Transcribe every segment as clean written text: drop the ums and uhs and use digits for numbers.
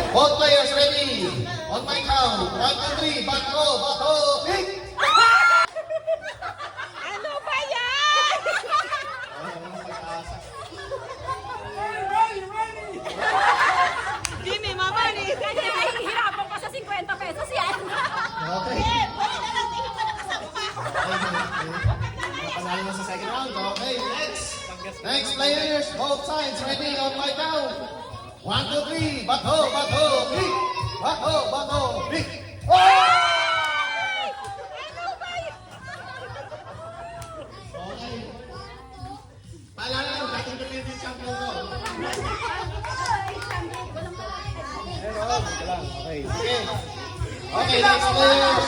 Both players ready. On my count. 1, 2, 3. Bato, bato, pick! Ano ba yan? Jimmy, mama ni. Kasi nahihirapan pa sa 50 pesos yan. Okay. Pwede na lang, tingnan mo nakasama pa. Panalo na sa second round. Okay, next. Next players, both sides ready on my count. 1, 2, 3. Bato, bato, pick! Bato, bato, pick! Oh! Okay. Paalala lang, dating defending champion ko. Okay. Okay. Okay, next players.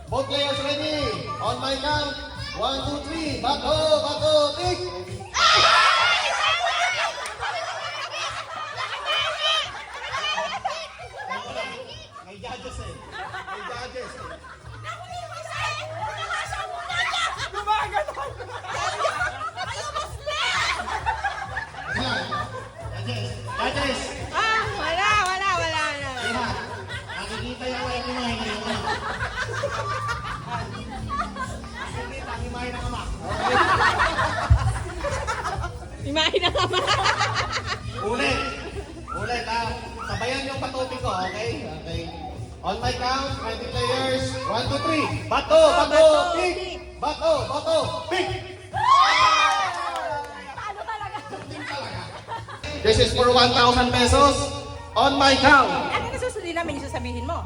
Both players ready. On my count. 1, 2, 3. Bato, bato, pick! May judges eh. May judges eh. Judges! Ah, wala. Kaya, nakikita yung wala kumain na yun. Nakikita ang imahe ng ama. Imahin na kama. Ulit! Ulit ha! Sabayan yung patupi ko, okay? Okay. On my count, 20 players. 1, 2, 3. Bato, bato, pick! Bato, bato, pick! Paano talaga? This is for 1,000 pesos. On my count. Ano na susunod namin yung sasabihin mo?